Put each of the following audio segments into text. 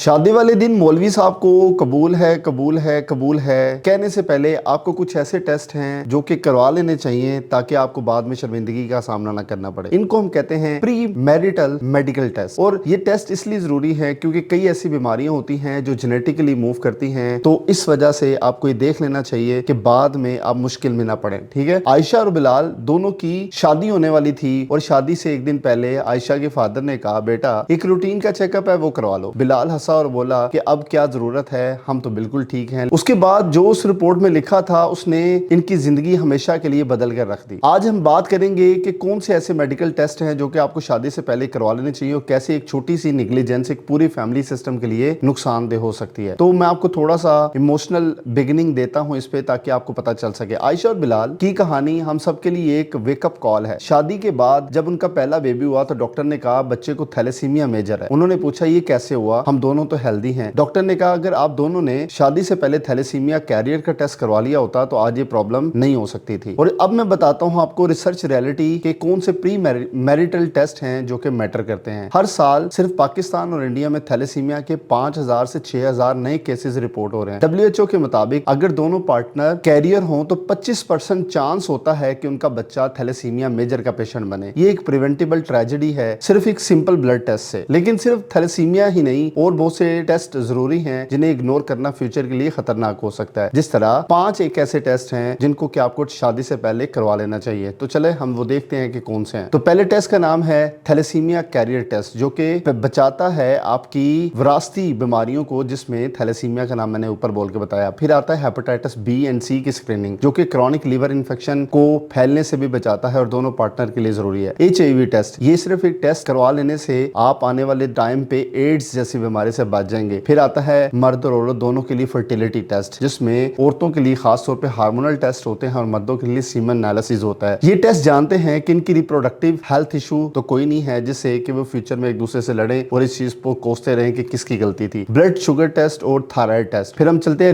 शादी वाले दिन मौलवी साहब को कबूल है कबूल है कबूल है कहने से पहले आपको कुछ ऐसे टेस्ट हैं जो कि करवा लेने चाहिए ताकि आपको बाद में शर्मिंदगी का सामना ना करना पड़े। इनको हम कहते हैं प्री मैरिटल मेडिकल टेस्ट। और ये टेस्ट इसलिए जरूरी है क्योंकि कई ऐसी बीमारियां होती हैं जो जेनेटिकली मूव करती हैं, तो इस वजह से आपको ये देख लेना चाहिए कि बाद में आप मुश्किल में ना पड़े। ठीक है। आयशा और बिलाल दोनों की शादी होने वाली थी और शादी से एक दिन पहले आयशा के फादर ने कहा, बेटा एक रूटीन का चेकअप है वो करवा लो। बिलाल हंसा और बोला कि अब क्या जरूरत है, हम तो बिल्कुल ठीक हैं। उसके बाद जो उस रिपोर्ट में लिखा था उसने इनकी जिंदगी हमेशा के लिए बदल कर रख दी। आज हम बात करेंगे कि कौन से ऐसे मेडिकल टेस्ट हैं जो कि आपको शादी से पहले करवा लेने चाहिए और कैसे एक छोटी सी निग्लिजेंस एक पूरी फैमिली सिस्टम के लिए नुकसानदेह हो सकती है। तो मैं आपको थोड़ा सा इमोशनल बिगिनिंग देता हूं इस पे ताकि आपको पता चल सके। आयशा और बिलाल की कहानी हम सबके लिए एक वेकअप कॉल है। शादी के बाद जब उनका पहला बेबी हुआ तो डॉक्टर ने कहा बच्चे को थैलेसीमिया मेजर है। उन्होंने पूछा ये कैसे हुआ, हम दोनों तो हेल्दी हैं। डॉक्टर ने कहा अगर आप दोनों ने शादी से पहले थैलेसीमिया कैरियर का टेस्ट करवा लिया होता तो आज ये प्रॉब्लम नहीं हो सकती थी। और अब मैं बताता हूं आपको रिसर्च रियलिटी के कौन से प्री मैरिटल टेस्ट हैं जो कि मैटर करते हैं। हर साल सिर्फ पाकिस्तान और इंडिया में थैलेसीमिया के 5000 से 6000 नए केसेस रिपोर्ट हो रहे हैं। WHO के मुताबिक अगर दोनों पार्टनर कैरियर हों तो 25% चांस होता है कि उनका बच्चा थैलेसीमिया मेजर का पेशेंट बने। ये एक प्रिवेंटेबल ट्रेजेडी है सिर्फ एक सिंपल ब्लड टेस्ट से। लेकिन सिर्फ थैलेसीमिया ही नहीं और बहुत से टेस्ट जरूरी हैं जिन्हें इग्नोर करना फ्यूचर के लिए खतरनाक हो सकता है। जिस तरह 5 एक ऐसे टेस्ट हैं जिनको कि आपको शादी से पहले करवा लेना चाहिए। तो चले हम वो देखते हैं कि कौन से हैं। तो पहले टेस्ट का नाम है थैलेसीमिया कैरियर टेस्ट जो कि बचाता है आपकी विरासती बीमारियों को, जिसमें थैलेसीमिया का नाम मैंने ऊपर बोल के बताया। फिर आता है हेपेटाइटिस बी एंड सी की स्क्रीनिंग जो कि क्रॉनिक लीवर इन्फेक्शन को फैलने से भी बचाता है और दोनों पार्टनर के लिए जरूरी है। HIV टेस्ट, ये सिर्फ एक टेस्ट करवा लेने से आप आने वाले टाइम पे एड्स जैसी बीमारी से बच जाएंगे। फिर आता है मर्द और औरत दोनों के लिए फर्टिलिटी टेस्ट जिसमें औरतों के लिए खास तौर पे हार्मोनल टेस्ट होते हैं और मर्दों के लिए सीमन एनालिसिस होता है। ये टेस्ट जानते हैं कि इनकी रिप्रोडक्टिव हेल्थ इशू तो कोई नहीं है जिससे कि वो फ्यूचर में एक दूसरे से लड़े और इस चीज को कोसते रहे कि किसकी गलती थी। ब्लड शुगर टेस्ट और थायराइड टेस्ट। फिर हम चलते हैं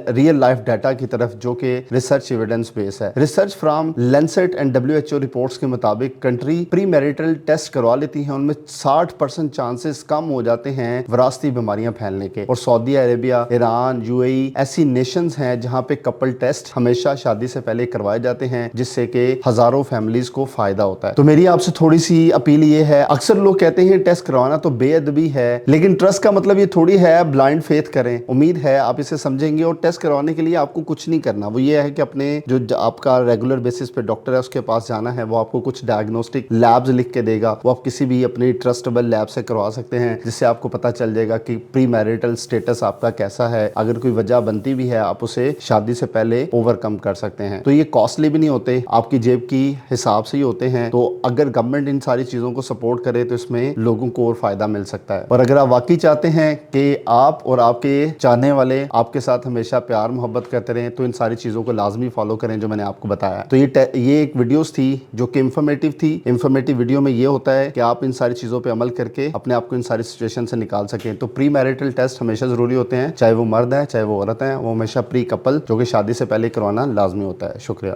रियल लाइफ डाटा की तरफ जो कि रिसर्च एविडेंस बेस है। Research from Lancet and WHO reports के मुताबिक कंट्री प्री मैरिटल टेस्ट करवा लेती हैं उनमें 60% चांसेस कम हो जाते हैं विरासती बीमारियां फैलने के। और सऊदी अरेबिया, ईरान, UAE ऐसी नेशंस हैं जहां पे कपल टेस्ट हमेशा शादी से पहले करवाए जाते हैं जिससे कि हजारों फैमिलीज को फायदा होता है। तो मेरी आपसे थोड़ी सी अपील ये है, अक्सर लोग कहते हैं टेस्ट करवाना तो बेअदबी है, लेकिन ट्रस्ट का मतलब ये थोड़ी है ब्लाइंड फेथ करें। उम्मीद है आप इसे समझेंगे। और टेस्ट करवाने के लिए आपको कुछ नहीं करना, वो ये है कि अपने जो आपका रेगुलर बेसिस पे डॉक्टर है उसके पास जाना है, वो आपको कुछ डायग्नोस्टिक लैब्स लिख के देगा, वो आप किसी भी अपनी ट्रस्टेबल लैब से करवा सकते हैं जिससे आपको पता चल जाएगा कि प्री मैरिटल स्टेटस आपका कैसा है। अगर कोई वजह बनती भी है आप उसे शादी से पहले ओवरकम कर सकते हैं। तो ये कॉस्टली भी नहीं होते, आपकी जेब की हिसाब से ही होते हैं। तो अगर गवर्नमेंट इन सारी चीजों को सपोर्ट करे तो इसमें लोगों को और फायदा मिल सकता है। और अगर आप वाकई चाहते हैं कि आप और आपके चाहने वाले आपके साथ हमेशा प्यार मोहब्बत करते रहें तो इन सारी चीजों को लाजमी फॉलो करें जो मैंने आपको बताया। तो ये एक वीडियोस थी जो कि इंफॉर्मेटिव थी। इंफॉर्मेटिव वीडियो में ये होता है कि आप इन सारी चीजों पे अमल करके अपने आप को इन सारी सिचुएशन से निकाल सकें। तो प्री मैरिटल टेस्ट हमेशा जरूरी होते हैं, चाहे वो मर्द है चाहे वो औरत है, वो हमेशा प्री कपल जो कि शादी से पहले करवाना लाजमी होता है। शुक्रिया।